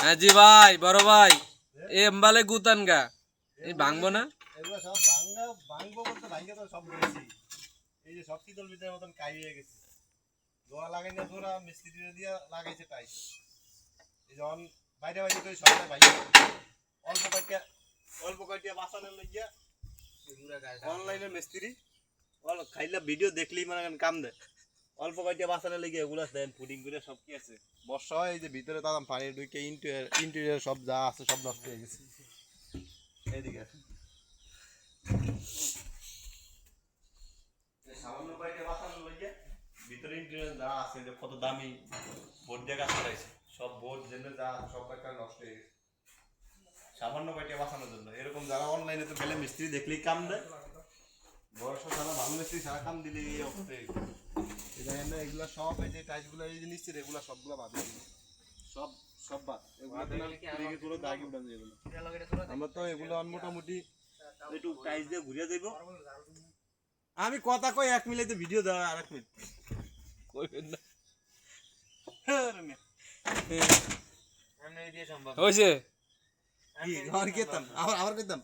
হ্যাঁ জি ভাই, বড় ভাই, এ এম্বালে গুতান গা, এই ভাঙবো না? এগুলো সব ভাঙবো বলতে ভাঙে তো সব গেছি। এই যে সব শীতল ভিতরের মতন কাই হয়ে গেছে। জোড়া লাগাই না, জোড়া মিস্ত্রি দিয়ে লাগাইছে টাই। এই যখন বাইরে বাইরে করে সবাই ভাই অল্প কয়েকটা বাঁচানোর লাগিয়া অনলাইনে মিস্ত্রি খাইলে ভিডিও দেখলেই মানে কাম দেয়। অল্প কয়েকটা বাঁচানোর লেগে এগুলো দেন পুডিং করে সব কি আছে বর্ষা হয়, এই যে ভিতরে তার পানি ঢুকে ইন্টেরিয়র সব যা আছে সব নষ্ট হয়ে গেছে। এইদিকে আসেন। সামান্য কয়েকটা বাঁচানোর লেগে ভিতরে ইন্টেরিয়র যা আছে যে কত দামি বোর্ড দিয়ে কাজ করাইছে, সব বোর্ড জেনে যা সব একটা নষ্ট হয়ে গেছে সামান্য কয়েকটা বাঁচানোর জন্য। এরকম যারা অনলাইনে তো গেলে মিস্ত্রি দেখলেই কাম দেয়, বর্ষা সারা ভালো মিস্ত্রি সারা কাম দিলে এই অবস্থায় দেখেন না। এগুলো সব এই যে টাইলসগুলো এই যে নিচ্ছে এগুলো সবগুলো বাদ সব সব বাদ। এগুলো কোনো দাগি উঠান যায় এগুলো। আমরা তো এগুলো মোটামুটি একটু টাইলস দিয়ে ঘুরিয়ে দেবো। আমি কথা কই 1 মিনিটে ভিডিও দেওয়া আর 1 মিনিট কইবেন না। হয়েছে কি ঘর কেতাম আবার কইতাম